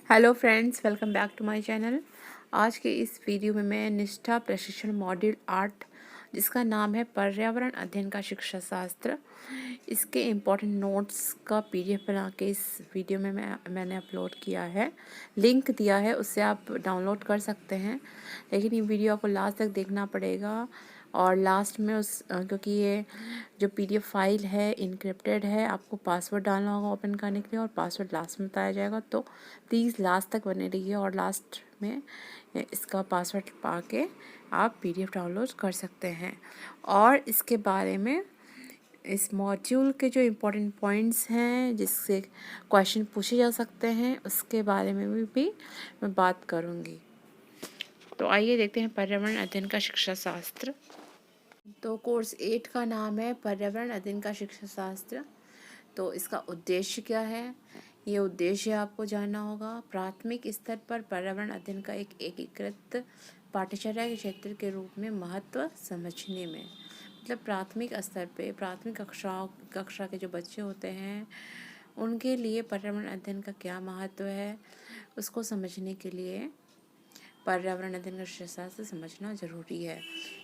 Hello friends, welcome back to my channel. आज के इस वीडियो में मैं निष्ठा प्रशिक्षण मॉड्यूल 8 जिसका नाम है पर्यावरण अध्ययन का शिक्षा शास्त्र, इसके इम्पोर्टेंट नोट्स का पीडीएफ बना के इस वीडियो में मैंने अपलोड किया है। लिंक दिया है, उससे आप डाउनलोड कर सकते हैं, लेकिन ये वीडियो आपको लास्ट तक देखना पड़ेगा। और लास्ट में क्योंकि ये जो पीडीएफ फाइल है इनक्रिप्टेड है, आपको पासवर्ड डालना होगा ओपन करने के लिए, और पासवर्ड लास्ट में बताया जाएगा। तो प्लीज़ लास्ट तक बने रहिए और लास्ट में इसका पासवर्ड पा के आप पीडीएफ डाउनलोड कर सकते हैं। और इसके बारे में इस मॉड्यूल के जो इम्पोर्टेंट पॉइंट्स हैं जिससे क्वेश्चन पूछे जा सकते हैं, उसके बारे में भी मैं बात करूँगी। तो आइए देखते हैं पर्यावरण अध्ययन का शिक्षा शास्त्र। तो कोर्स 8 का नाम है पर्यावरण अध्ययन का शिक्षा शास्त्र। तो इसका उद्देश्य क्या है, ये उद्देश्य आपको जानना होगा। प्राथमिक स्तर पर पर्यावरण अध्ययन का एक एकीकृत पाठ्यचर्या के क्षेत्र के रूप में महत्व समझने में, मतलब प्राथमिक स्तर पे प्राथमिक कक्षा के जो बच्चे होते हैं उनके लिए पर्यावरण अध्ययन का क्या महत्व है, उसको समझने के लिए पर्यावरण अध्ययन का शास्त्र समझना जरूरी है।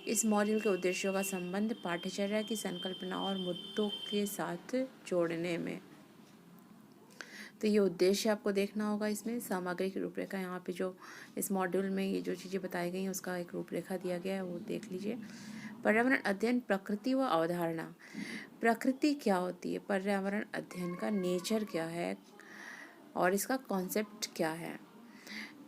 इस मॉड्यूल के उद्देश्यों का संबंध पाठ्यचर्या की संकल्पना और मुद्दों के साथ जोड़ने में। तो ये उद्देश्य आपको देखना होगा। इसमें सामग्री की रूपरेखा, यहाँ पे जो इस मॉड्यूल में ये जो चीज़ें बताई गई हैं उसका एक रूपरेखा दिया गया है, वो देख लीजिए। पर्यावरण अध्ययन, प्रकृति व अवधारणा। प्रकृति क्या होती है, पर्यावरण अध्ययन का नेचर क्या है और इसका कॉन्सेप्ट क्या है।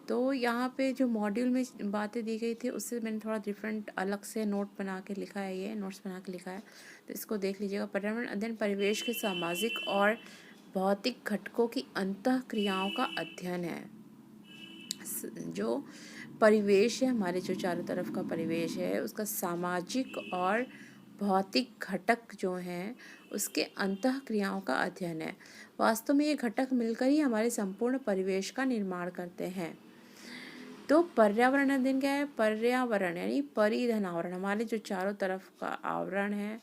तो यहाँ पे जो मॉड्यूल में बातें दी गई थी उससे मैंने थोड़ा डिफरेंट अलग से नोट्स बना के लिखा है। तो इसको देख लीजिएगा। पर्यावरण अध्ययन परिवेश के सामाजिक और भौतिक घटकों की अंतः क्रियाओं का अध्ययन है। जो परिवेश है, हमारे जो चारों तरफ का परिवेश है, उसका सामाजिक और भौतिक घटक जो हैं उसके अंतः क्रियाओं का अध्ययन है। वास्तव में ये घटक मिलकर ही हमारे संपूर्ण परिवेश का निर्माण करते हैं। तो पर्यावरण अध्ययन क्या है, पर्यावरण यानी परिधन आवरण, हमारे जो चारों तरफ का आवरण है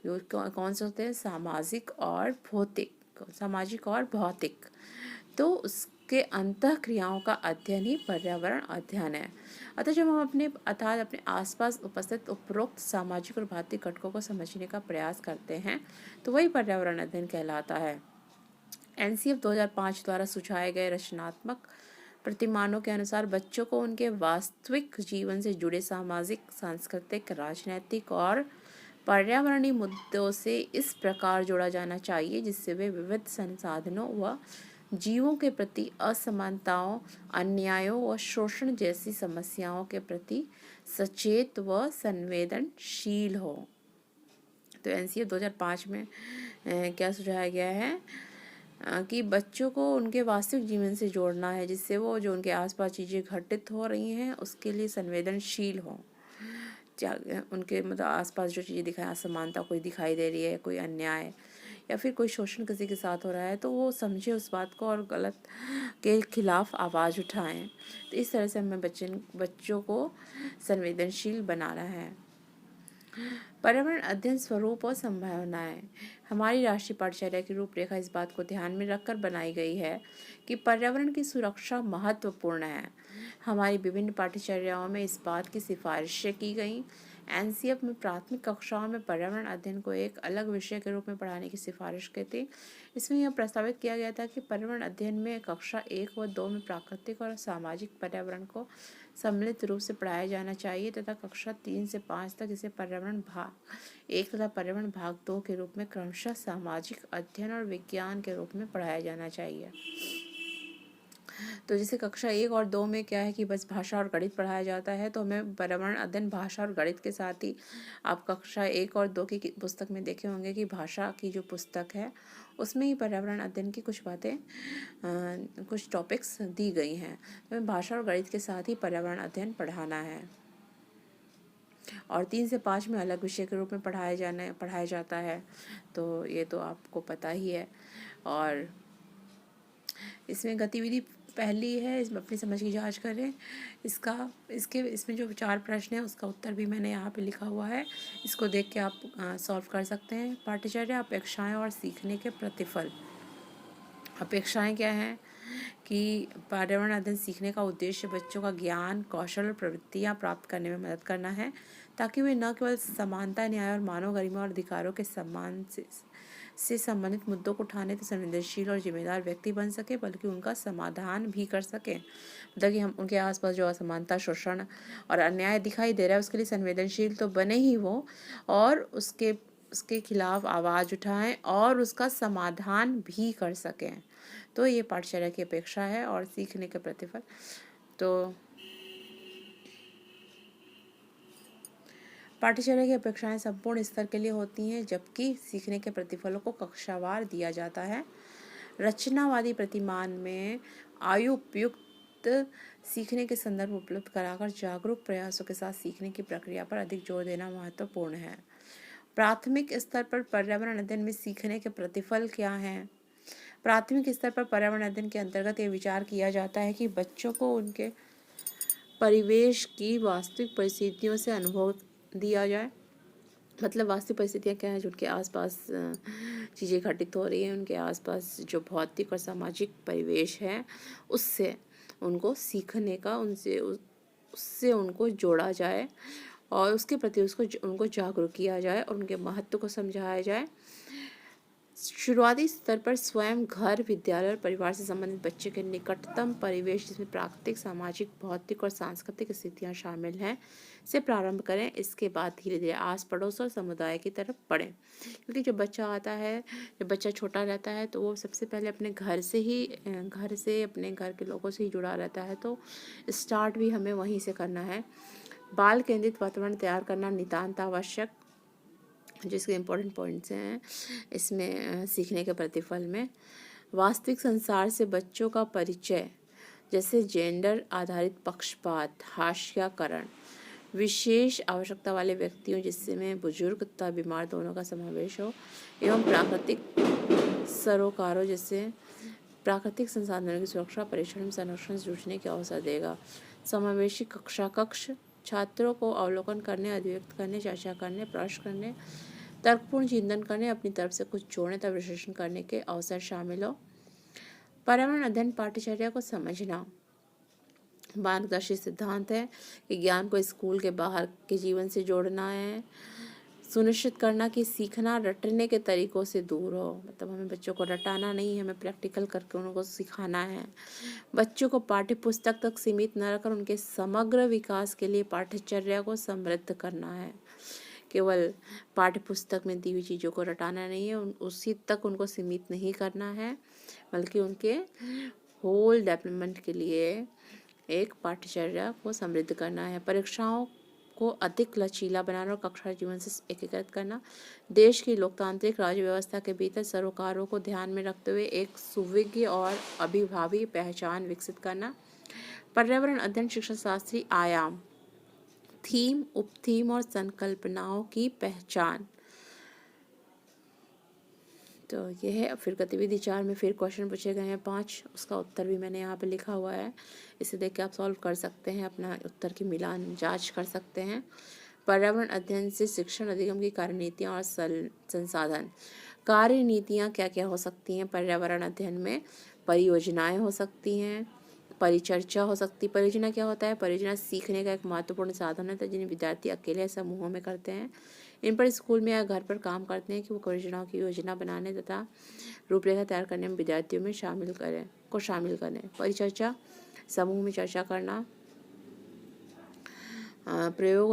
जो कौन से होते हैं, सामाजिक और भौतिक। तो उसके अंतः क्रियाओं का अध्ययन ही पर्यावरण अध्ययन है। अतः जब हम अपने आसपास उपस्थित उपरोक्त सामाजिक और भौतिक घटकों को समझने का प्रयास करते हैं तो वही पर्यावरण अध्ययन कहलाता है। एनसीएफ 2005 द्वारा सुझाए गए रचनात्मक प्रतिमानों के अनुसार बच्चों को उनके वास्तविक जीवन से जुड़े सामाजिक, सांस्कृतिक, राजनैतिक और पर्यावरणीय मुद्दों से इस प्रकार जोड़ा जाना चाहिए जिससे वे विविध संसाधनों व जीवों के प्रति असमानताओं, अन्यायों व शोषण जैसी समस्याओं के प्रति सचेत व संवेदनशील हो। तो एनसीएफ 2005 में क्या सुझाया गया है कि बच्चों को उनके वास्तविक जीवन से जोड़ना है जिससे वो जो उनके आसपास चीज़ें घटित हो रही हैं उसके लिए संवेदनशील हो। उनके मतलब आसपास जो चीज़ें दिखाई, असमानता कोई दिखाई दे रही है, कोई अन्याय या फिर कोई शोषण किसी के साथ हो रहा है, तो वो समझे उस बात को और गलत के खिलाफ आवाज़ उठाएं। तो इस तरह से हमें बच्चों को संवेदनशील बनाना है। पर्यावरण अध्ययन स्वरूप और संभावनाएं। हमारी राष्ट्रीय पाठ्यचर्या की रूपरेखा इस बात को ध्यान में रखकर बनाई गई है कि पर्यावरण की सुरक्षा महत्वपूर्ण है। हमारी विभिन्न पाठ्यचर्याओं में इस बात की सिफारिशें की गई। एनसीएफ में प्राथमिक कक्षाओं में पर्यावरण अध्ययन को एक अलग विषय के रूप में पढ़ाने की सिफारिश की थी। इसमें यह प्रस्तावित किया गया था कि पर्यावरण अध्ययन में कक्षा 1 व 2 में प्राकृतिक और सामाजिक पर्यावरण को सम्मिलित रूप से पढ़ाया जाना चाहिए तथा कक्षा 3 से 5 तक इसे पर्यावरण भाग 1 तथा पर्यावरण भाग 2 के रूप में क्रमशः सामाजिक अध्ययन और विज्ञान के रूप में पढ़ाया जाना चाहिए। तो जैसे कक्षा 1 और 2 में क्या है कि बस भाषा और गणित पढ़ाया जाता है, तो हमें पर्यावरण अध्ययन भाषा और गणित के साथ ही, आप कक्षा 1 और 2 की पुस्तक में देखे होंगे कि भाषा की जो पुस्तक है उसमें ही पर्यावरण अध्ययन की कुछ बातें, कुछ टॉपिक्स दी गई हैं। तो हमें भाषा और गणित के साथ ही पर्यावरण अध्ययन पढ़ाना है। और 3 से 5 में अलग विषय के रूप में पढ़ाया जाता है, तो ये तो आपको पता ही है। और इसमें गतिविधि पहली है, इसमें अपनी समझ की जांच करें। इसमें जो 4 प्रश्न है उसका उत्तर भी मैंने यहाँ पे लिखा हुआ है, इसको देख के आप सॉल्व कर सकते हैं। पाठ्यचर्या, अपेक्षाएं और सीखने के प्रतिफल। अपेक्षाएं क्या हैं कि पर्यावरण अध्ययन सीखने का उद्देश्य बच्चों का ज्ञान, कौशल और प्रवृत्तियाँ प्राप्त करने में मदद करना है, ताकि वे न केवल समानता, न्याय और मानव गरिमा और अधिकारों के सम्मान से संबंधित मुद्दों को उठाने तो संवेदनशील और जिम्मेदार व्यक्ति बन सके, बल्कि उनका समाधान भी कर सकें। मतलब कि हम उनके आसपास जो असमानता, शोषण और अन्याय दिखाई दे रहा है, उसके लिए संवेदनशील तो बने ही वो, और उसके खिलाफ आवाज़ उठाएं और उसका समाधान भी कर सकें। तो ये पाठशाला की अपेक्षा है और सीखने के प्रतिफल। तो पाठशाला की अपेक्षाएं संपूर्ण स्तर के लिए होती हैं, जबकि सीखने के प्रतिफलों को कक्षावार दिया जाता है। रचनावादी प्रतिमान में आयु उपयुक्त सीखने के संदर्भ उपलब्ध कराकर जागरूक प्रयासों के साथ सीखने की प्रक्रिया पर अधिक जोर देना महत्वपूर्ण है। प्राथमिक स्तर पर पर्यावरण अध्ययन में सीखने के प्रतिफल क्या हैं? प्राथमिक स्तर पर पर्यावरण अध्ययन के अंतर्गत ये विचार किया जाता है कि बच्चों को उनके परिवेश की वास्तविक परिस्थितियों से अनुभव दिया जाए। मतलब वास्तविक परिस्थितियाँ क्या हैं, जो उनके आसपास चीज़ें घटित हो रही हैं, उनके आसपास जो भौतिक और सामाजिक परिवेश है, उससे उनको सीखने का, उससे उनको जोड़ा जाए और उसके प्रति उनको जागरूक किया जाए और उनके महत्व को समझाया जाए। शुरुआती स्तर पर स्वयं घर, विद्यालय और परिवार से संबंधित बच्चे के निकटतम परिवेश, जिसमें प्राकृतिक, सामाजिक, भौतिक और सांस्कृतिक स्थितियां शामिल हैं, से प्रारंभ करें। इसके बाद धीरे धीरे आस पड़ोस और समुदाय की तरफ बढ़ें। क्योंकि जब बच्चा आता है, जब बच्चा छोटा रहता है, तो वो सबसे पहले अपने घर से अपने घर के लोगों से ही जुड़ा रहता है। तो स्टार्ट भी हमें वहीं से करना है। बाल केंद्रित वातावरण तैयार करना नितांत आवश्यक, जिसके इम्पोर्टेंट पॉइंट्स हैं इसमें सीखने के प्रतिफल में। वास्तविक संसार से बच्चों का परिचय, जैसे जेंडर आधारित पक्षपात, हास्याकरण, विशेष आवश्यकता वाले व्यक्तियों जिसमें बुजुर्ग तथा बीमार दोनों का समावेश हो, एवं प्राकृतिक सरोकारों जैसे प्राकृतिक संसाधनों की सुरक्षा, परीक्षण में संरक्षण से जूझने के अवसर देगा। समावेशी कक्ष छात्रों को अवलोकन करने, अभिव्यक्त करने, चर्चा करने, प्रश्न करने, तर्कपूर्ण चिंतन करने, अपनी तरफ से कुछ जोड़ने तथा विश्लेषण करने के अवसर शामिल हो। पर्यावरण अध्ययन पाठ्यचर्या को समझना। मार्गदर्शी सिद्धांत है कि ज्ञान को स्कूल के बाहर के जीवन से जोड़ना है। सुनिश्चित करना कि सीखना रटने के तरीकों से दूर हो। मतलब हमें बच्चों को रटाना नहीं है, हमें प्रैक्टिकल करके उनको सिखाना है। बच्चों को पाठ्य पुस्तक तक सीमित न रखकर उनके समग्र विकास के लिए पाठ्यचर्या को समृद्ध करना है। केवल पाठ्य पुस्तक में दी हुई चीज़ों को रटाना नहीं है, उसी तक उनको सीमित नहीं करना है, बल्कि उनके होल डेवलपमेंट के लिए एक पाठ्यचर्या को समृद्ध करना है। परीक्षाओं को अधिक लचीला बनाना और कक्षा जीवन से एकीकृत करना। देश की लोकतांत्रिक राज्य व्यवस्था के भीतर सरोकारों को ध्यान में रखते हुए एक सुविज्ञ और अभिभावी पहचान विकसित करना। पर्यावरण अध्ययन शिक्षा शास्त्री आयाम, थीम, उपथीम और संकल्पनाओं की पहचान। तो ये है। फिर गतिविधि 4 में फिर क्वेश्चन पूछे गए हैं 5, उसका उत्तर भी मैंने यहाँ पे लिखा हुआ है, इसे देख के आप सॉल्व कर सकते हैं, अपना उत्तर की मिलान जांच कर सकते हैं। पर्यावरण अध्ययन से शिक्षण अधिगम की कार्यनीतियाँ और संसाधन। कार्यनीतियाँ क्या क्या हो सकती हैं पर्यावरण अध्ययन में? परियोजनाएं हो सकती हैं, परिचर्चा हो सकती। परियोजना क्या होता है? परियोजना सीखने का एक महत्वपूर्ण साधन है जिन्हें विद्यार्थी अकेले या समूहों में करते हैं। इन पर स्कूल में या घर पर काम करते हैं कि वो परियोजनाओं की योजना बनाने तथा रूपरेखा तैयार करने में विद्यार्थियों में शामिल करें। परिचर्चा, समूह में चर्चा करना। प्रयोग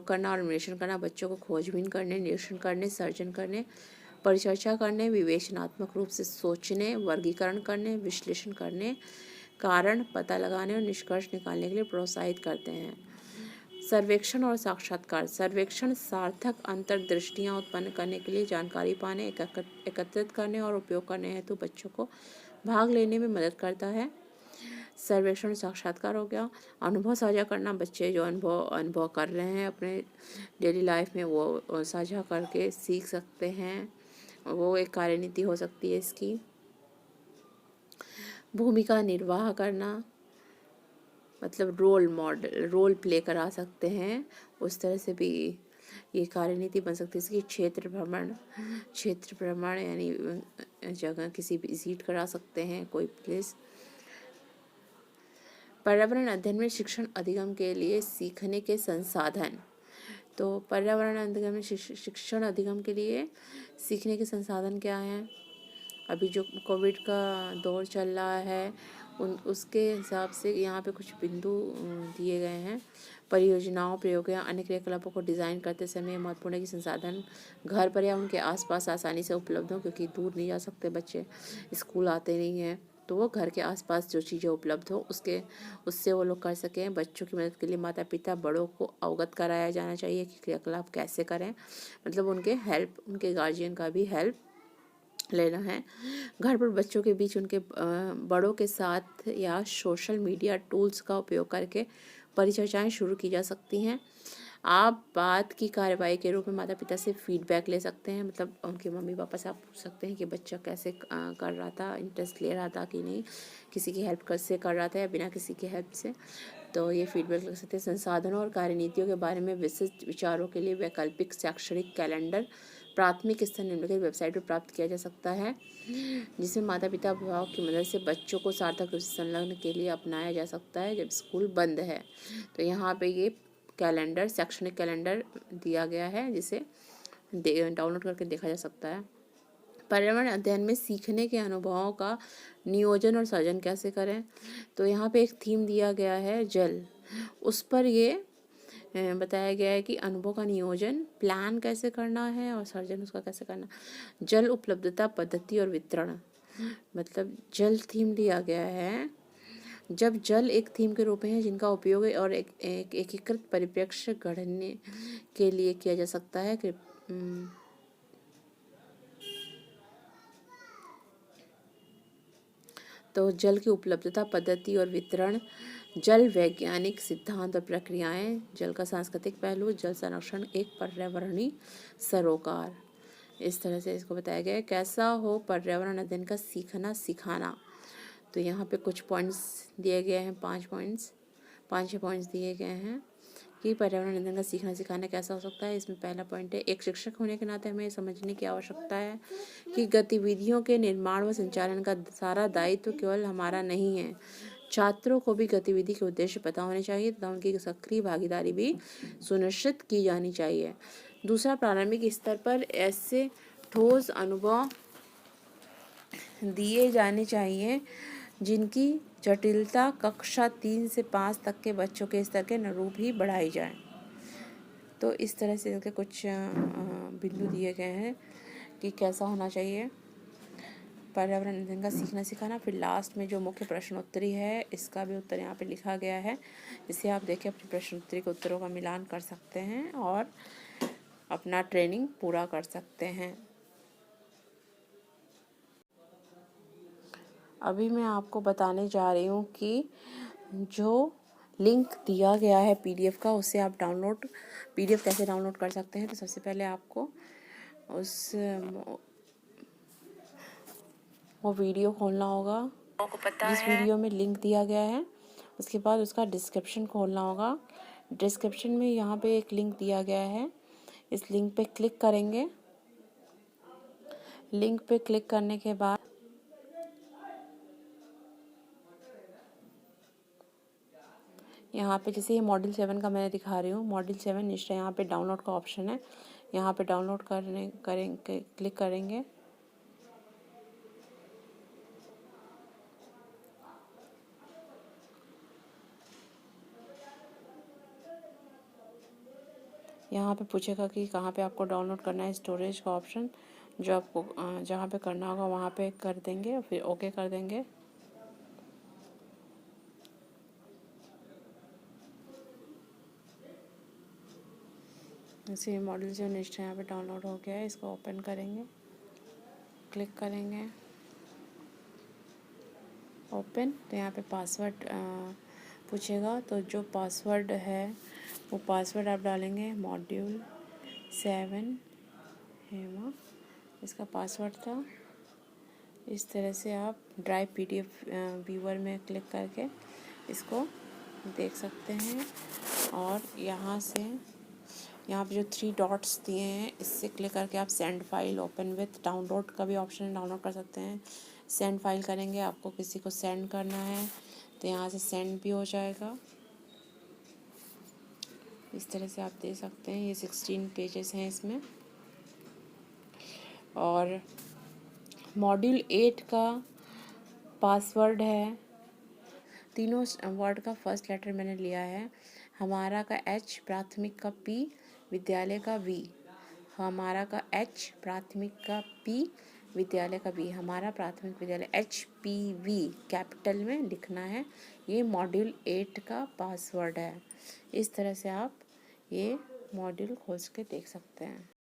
करना और अन्वेषण करना, बच्चों को खोजबीन करने, निरीक्षण करने, सर्जन करने, परिचर्चा करने, विवेचनात्मक रूप से सोचने, वर्गीकरण करने, विश्लेषण करने, कारण पता लगाने और निष्कर्ष निकालने के लिए प्रोत्साहित करते हैं। सर्वेक्षण और साक्षात्कार। सर्वेक्षण सार्थक अंतर्दृष्टियाँ उत्पन्न करने के लिए जानकारी पाने, एकत्रित करने और उपयोग करने हेतु बच्चों को भाग लेने में मदद करता है। सर्वेक्षण साक्षात्कार हो गया। अनुभव साझा करना, बच्चे जो अनुभव कर रहे हैं अपने डेली लाइफ में वो साझा करके सीख सकते हैं, वो एक कार्यनीति हो सकती है इसकी। भूमिका निर्वाह करना, मतलब रोल प्ले करा सकते हैं, उस तरह से भी ये कार्यनीति बन सकती है। इसकी क्षेत्र भ्रमण यानी जगह किसी भी विजिट करा सकते हैं कोई प्लेस। पर्यावरण अध्ययन में शिक्षण अधिगम के लिए सीखने के संसाधन। तो पर्यावरण अध्ययन में शिक्षण अधिगम के लिए सीखने के संसाधन क्या हैं? अभी जो कोविड का दौर चल रहा है उसके हिसाब से यहाँ पे कुछ बिंदु दिए गए हैं। परियोजनाओं, प्रयोग या अन्य क्रियाकलापों को डिज़ाइन करते समय महत्वपूर्ण है कि संसाधन घर पर या उनके आसपास आसानी से उपलब्ध हो, क्योंकि दूर नहीं जा सकते बच्चे, स्कूल आते नहीं हैं, तो वो घर के आसपास जो चीज़ें उपलब्ध हो उससे वो लोग कर सकें। बच्चों की मदद के लिए माता पिता बड़ों को अवगत कराया जाना चाहिए कि क्रियाकलाप कैसे करें, मतलब उनके गार्जियन का भी हेल्प लेना है। घर पर बच्चों के बीच उनके बड़ों के साथ या सोशल मीडिया टूल्स का उपयोग करके परिचर्चाएं शुरू की जा सकती हैं। आप बाद की कार्रवाई के रूप में माता पिता से फीडबैक ले सकते हैं, मतलब उनके मम्मी पापा से आप पूछ सकते हैं कि बच्चा कैसे कर रहा था, इंटरेस्ट ले रहा था कि नहीं, किसी की हेल्प से कर रहा था या बिना किसी की हेल्प से, तो ये फीडबैक ले सकते हैं। संसाधनों और कार्यनीतियों के बारे में विशिष्ट विचारों के लिए वैकल्पिक शैक्षणिक कैलेंडर प्राथमिक स्तर निम्नलिखित वेबसाइट पर प्राप्त किया जा सकता है, जिसमें माता पिता अभिभावक की मदद से बच्चों को सार्थक रूप से संलग्न के लिए अपनाया जा सकता है जब स्कूल बंद है। तो यहाँ पे ये कैलेंडर, शैक्षणिक कैलेंडर दिया गया है जिसे डाउनलोड करके देखा जा सकता है। पर्यावरण अध्ययन में सीखने के अनुभवों का नियोजन और सर्जन कैसे करें? तो यहाँ पे एक थीम दिया गया है जल, उस पर ये बताया गया है कि अनुभव का नियोजन प्लान कैसे करना है और सर्जन उसका कैसे करना। जल उपलब्धता, पद्धति और वितरण, मतलब जल थीम दिया गया है। जब जल एक थीम के रूप में है जिनका उपयोग और एक एकीकृत परिप्रेक्ष्य गढ़ने के लिए किया जा सकता है। तो जल की उपलब्धता, पद्धति और वितरण, जल वैज्ञानिक सिद्धांत और प्रक्रियाएं, जल का सांस्कृतिक पहलू, जल संरक्षण एक पर्यावरणीय सरोकार, इस तरह से इसको बताया गया है। कैसा हो पर्यावरण अध्ययन का सीखना सिखाना? तो यहाँ पे कुछ पॉइंट्स दिए गए हैं, 5-6 पॉइंट्स दिए गए हैं कि पर्यावरण अध्ययन का सीखना सिखाना कैसा हो सकता है। इसमें पहला पॉइंट है, एक शिक्षक होने के नाते हमें समझने की आवश्यकता है कि गतिविधियों के निर्माण व संचालन का सारा दायित्व केवल हमारा नहीं है। छात्रों को भी गतिविधि के उद्देश्य पता होने चाहिए तथा उनकी सक्रिय भागीदारी भी सुनिश्चित की जानी चाहिए। दूसरा, प्रारंभिक स्तर पर ऐसे ठोस अनुभव दिए जाने चाहिए जिनकी जटिलता कक्षा 3 से 5 तक के बच्चों के स्तर के अनुरूप ही बढ़ाई जाए। तो इस तरह से इनके कुछ बिंदु दिए गए हैं कि कैसा होना चाहिए पर्यावरण अध्ययन का सीखना सिखाना। फिर लास्ट में जो मुख्य प्रश्नोत्तरी है इसका भी उत्तर यहाँ पे लिखा गया है, जिसे आप देखें अपनी प्रश्नोत्तरी के उत्तरों का मिलान कर सकते हैं और अपना ट्रेनिंग पूरा कर सकते हैं। अभी मैं आपको बताने जा रही हूँ कि जो लिंक दिया गया है पीडीएफ का, उससे आप पीडीएफ कैसे डाउनलोड कर सकते हैं। तो सबसे पहले आपको वो वीडियो खोलना होगा जिस वीडियो में लिंक दिया गया है। उसके बाद उसका डिस्क्रिप्शन खोलना होगा। डिस्क्रिप्शन में यहाँ पे एक लिंक दिया गया है, इस लिंक पे क्लिक करेंगे। लिंक पे क्लिक करने के बाद यहाँ पे जैसे ये मॉड्यूल 7 का मैं दिखा रही हूँ, मॉड्यूल 7 निष्ठा, यहाँ पे डाउनलोड का ऑप्शन है, यहाँ पे डाउनलोड करेंगे, क्लिक करेंगे। यहाँ पे पूछेगा कि कहाँ पे आपको डाउनलोड करना है, स्टोरेज का ऑप्शन जो आपको जहाँ पे करना होगा वहाँ पे कर देंगे और फिर ओके कर देंगे। जैसे मॉडल जो निष्ठा यहाँ पे डाउनलोड हो गया है, इसको ओपन करेंगे, क्लिक करेंगे ओपन। तो यहाँ पे पासवर्ड पूछेगा, तो जो पासवर्ड है वो पासवर्ड आप डालेंगे। मॉड्यूल 7 हेमा इसका पासवर्ड था। इस तरह से आप ड्राइव पीडीएफ व्यूअर में क्लिक करके इसको देख सकते हैं और यहाँ से यहाँ पे जो 3 डॉट्स दिए हैं इससे क्लिक करके आप send file open with download का भी ऑप्शन डाउनलोड कर सकते हैं। सेंड फाइल करेंगे, आपको किसी को सेंड करना है तो यहाँ से सेंड भी हो जाएगा। इस तरह से आप दे सकते हैं। ये 16 पेजेस हैं इसमें। और मॉड्यूल 8 का पासवर्ड है, तीनों वर्ड का फर्स्ट लेटर मैंने लिया है। हमारा का H, प्राथमिक का P, विद्यालय का V। हमारा का H, प्राथमिक का P, विद्यालय का V। हमारा प्राथमिक विद्यालय HPV कैपिटल में लिखना है। ये मॉड्यूल 8 का पासवर्ड है। इस तरह से आप ये मॉड्यूल खोज के देख सकते हैं।